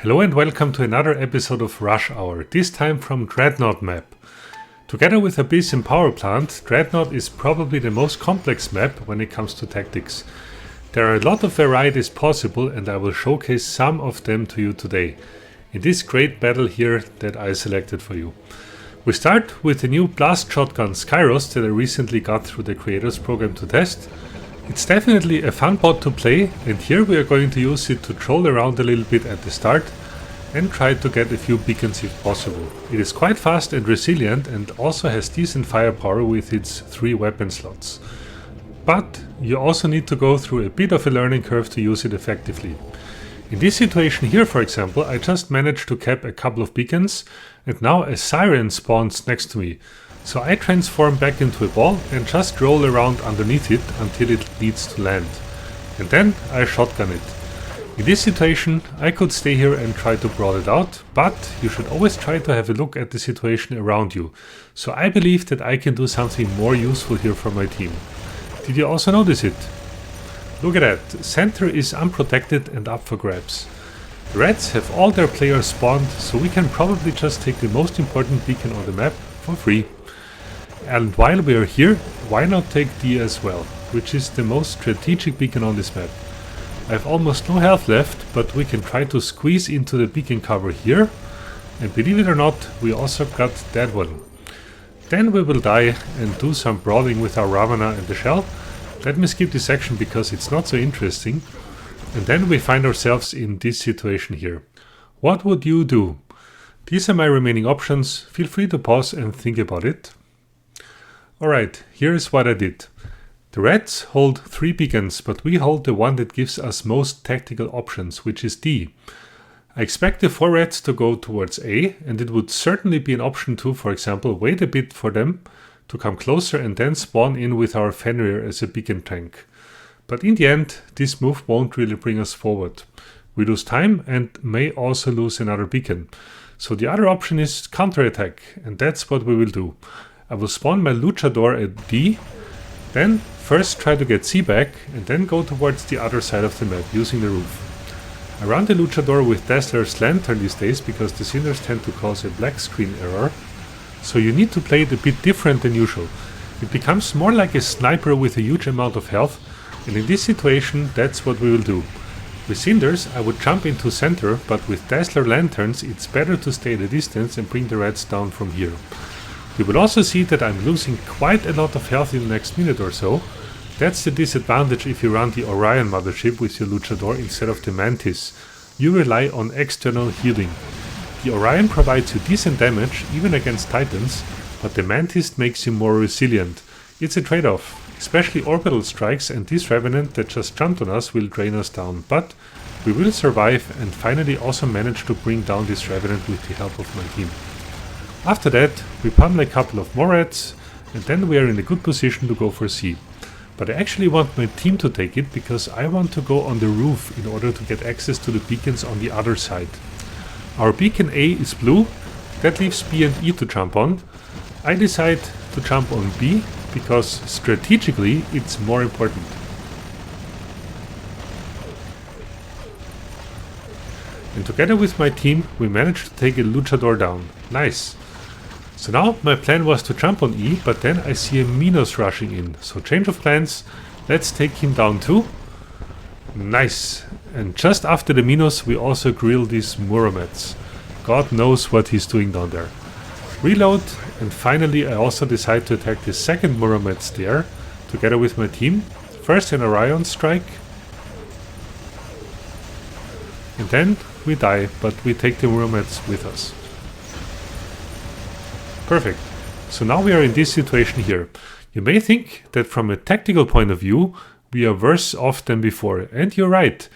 Hello and welcome to another episode of Rush Hour, this time from Dreadnought map. Together with Abyss and Power Plant, Dreadnought is probably the most complex map when it comes to tactics. There are a lot of varieties possible and I will showcase some of them to you today, in this great battle here that I selected for you. We start with the new blast shotgun Skyros that I recently got through the creators program to test. It's definitely a fun bot to play, and here we are going to use it to troll around a little bit at the start and try to get a few beacons if possible. It is quite fast and resilient and also has decent firepower with its 3 weapon slots. But you also need to go through a bit of a learning curve to use it effectively. In this situation here, for example, I just managed to cap a couple of beacons and now a siren spawns next to me. So I transform back into a ball and just roll around underneath it until it needs to land. And then I shotgun it. In this situation I could stay here and try to brawl it out, but you should always try to have a look at the situation around you. So I believe that I can do something more useful here for my team. Did you also notice it? Look at that, center is unprotected and up for grabs. The Reds have all their players spawned, so we can probably just take the most important beacon on the map for free. And while we are here, why not take D as well, which is the most strategic beacon on this map. I have almost no health left, but we can try to squeeze into the beacon cover here, and believe it or not, we also got that one. Then we will die and do some brawling with our Ravana and the Shell. Let me skip this section because it's not so interesting. And then we find ourselves in this situation here. What would you do? These are my remaining options, feel free to pause and think about it. Alright, here's what I did. The Reds hold 3 beacons, but we hold the one that gives us most tactical options, which is D. I expect the 4 Reds to go towards A, and it would certainly be an option to, for example, wait a bit for them to come closer and then spawn in with our Fenrir as a beacon tank. But in the end, this move won't really bring us forward. We lose time and may also lose another beacon. So the other option is counterattack, and that's what we will do. I will spawn my Luchador at D, then first try to get C back and then go towards the other side of the map using the roof. I run the Luchador with Dazzler's Lantern these days because the Cinders tend to cause a black screen error, so you need to play it a bit different than usual. It becomes more like a sniper with a huge amount of health, and in this situation that's what we will do. With Cinders I would jump into center, but with Dazzler Lanterns it's better to stay at a distance and bring the Reds down from here. You will also see that I'm losing quite a lot of health in the next minute or so. That's the disadvantage if you run the Orion mothership with your Luchador instead of the Mantis. You rely on external healing. The Orion provides you decent damage even against Titans, but the Mantis makes you more resilient. It's a trade-off, especially orbital strikes, and this Revenant that just jumped on us will drain us down, but we will survive and finally also manage to bring down this Revenant with the help of my team. After that, we pummel a couple of more Reds, and then we are in a good position to go for C. But I actually want my team to take it because I want to go on the roof in order to get access to the beacons on the other side. Our beacon A is blue, that leaves B and E to jump on. I decide to jump on B because strategically it's more important. And together with my team we managed to take a Luchador down. Nice. So now my plan was to jump on E, but then I see a Minos rushing in. So change of plans, let's take him down too. Nice. And just after the Minos we also grill these Muromets. God knows what he's doing down there. Reload, and finally I also decide to attack the second Muromets there, together with my team. First an Orion strike. And then we die, but we take the Muromets with us. Perfect. So now we are in this situation here. You may think that from a tactical point of view we are worse off than before, and you're right.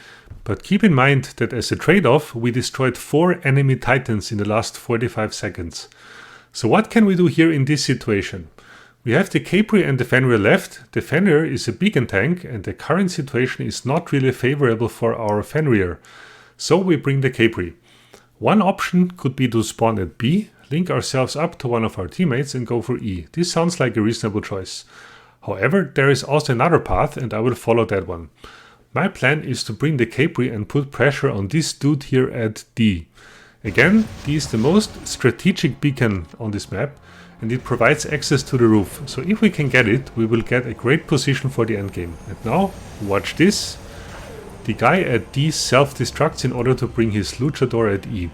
But keep in mind that as a trade-off we destroyed 4 enemy Titans in the last 45 seconds. So what can we do here in this situation? We have the Capri and the Fenrir left. The Fenrir is a beacon tank and the current situation is not really favorable for our Fenrir. So we bring the Capri. One option could be to spawn at B, link ourselves up to one of our teammates and go for E. This sounds like a reasonable choice. However, there is also another path and I will follow that one. My plan is to bring the Capri and put pressure on this dude here at D. Again, D is the most strategic beacon on this map, and it provides access to the roof. So if we can get it, we will get a great position for the endgame. And now, watch this. The guy at D self-destructs in order to bring his luchador at E.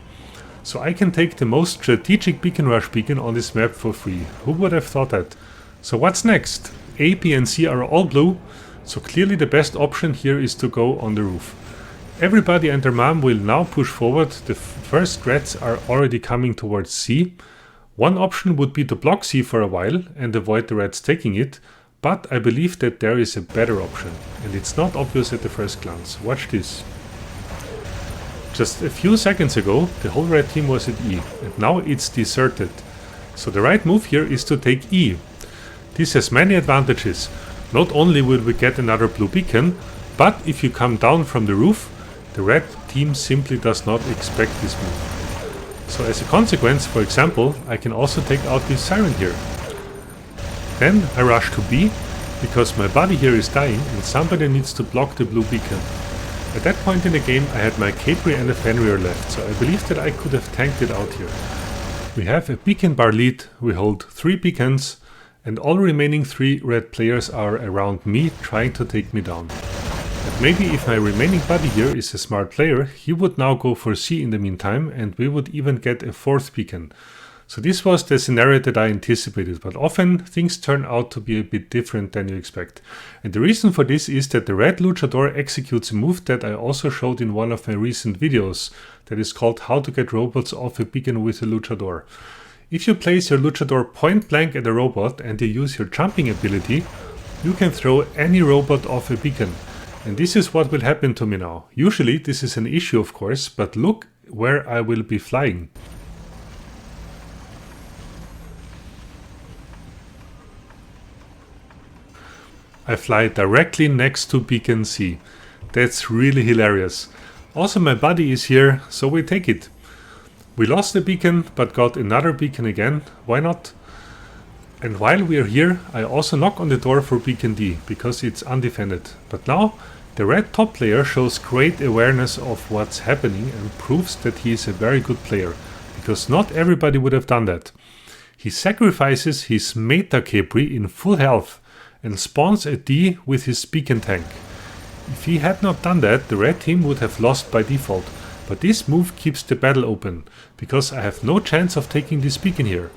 So I can take the most strategic beacon rush beacon on this map for free. Who would have thought that? So what's next? A, B and C are all blue, so clearly the best option here is to go on the roof. Everybody and their mom will now push forward. The first Reds are already coming towards C. One option would be to block C for a while and avoid the Reds taking it, but I believe that there is a better option, and it's not obvious at the first glance. Watch this. Just a few seconds ago, the whole red team was at E, and now it's deserted. So the right move here is to take E. This has many advantages. Not only will we get another blue beacon, but if you come down from the roof, the red team simply does not expect this move. So as a consequence, for example, I can also take out this siren here. Then I rush to B, because my body here is dying and somebody needs to block the blue beacon. At that point in the game I had my Capri and a Fenrir left, so I believe that I could have tanked it out here. We have a beacon bar lead, we hold 3 beacons, and all remaining 3 red players are around me trying to take me down. And maybe if my remaining buddy here is a smart player, he would now go for C in the meantime, and we would even get a 4th beacon. So this was the scenario that I anticipated, but often things turn out to be a bit different than you expect. And the reason for this is that the red luchador executes a move that I also showed in one of my recent videos, that is called How to Get Robots Off a Beacon with a Luchador. If you place your luchador point blank at a robot and you use your jumping ability, you can throw any robot off a beacon. And this is what will happen to me now. Usually this is an issue of course, but look where I will be flying. I fly directly next to beacon C. That's really hilarious. Also my buddy is here, so we take it. We lost the beacon, but got another beacon again. Why not? And while we are here, I also knock on the door for beacon D, because it's undefended. But now, the red top player shows great awareness of what's happening and proves that he is a very good player, because not everybody would have done that. He sacrifices his Meta Capri in full health and spawns a D with his beacon tank. If he had not done that, the red team would have lost by default, but this move keeps the battle open, because I have no chance of taking this beacon here.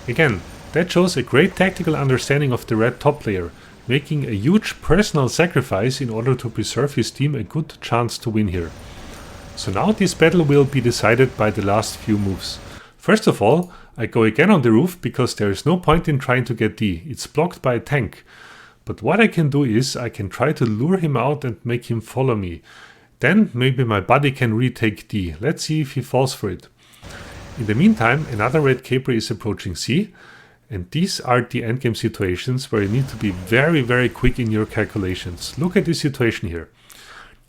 Again, that shows a great tactical understanding of the red top player, making a huge personal sacrifice in order to preserve his team a good chance to win here. So now this battle will be decided by the last few moves. First of all, I go again on the roof because there is no point in trying to get D, it's blocked by a tank. But what I can do is I can try to lure him out and make him follow me. Then maybe my buddy can retake D. Let's see if he falls for it. In the meantime, another red Capri is approaching C, and these are the endgame situations where you need to be very, very quick in your calculations. Look at this situation here.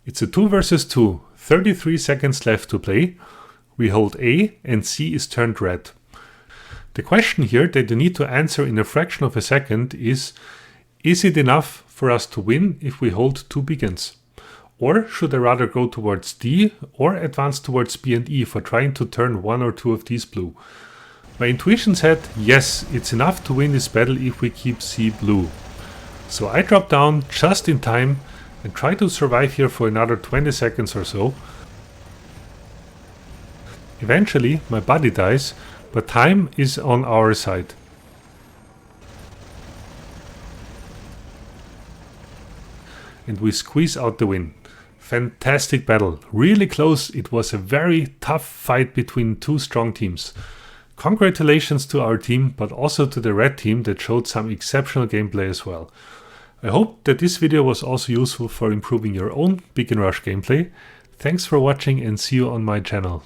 It's a 2 versus 2, 33 seconds left to play. We hold A and C is turned red. The question here that you need to answer in a fraction of a second is it enough for us to win if we hold 2 beacons? Or should I rather go towards D or advance towards B and E for trying to turn 1 or 2 of these blue? My intuition said, yes, it's enough to win this battle if we keep C blue. So I drop down just in time and try to survive here for another 20 seconds or so. Eventually my buddy dies, but time is on our side. And we squeeze out the win. Fantastic battle, really close. It was a very tough fight between 2 strong teams. Congratulations to our team, but also to the red team that showed some exceptional gameplay as well. I hope that this video was also useful for improving your own Beacon Rush gameplay. Thanks for watching and see you on my channel.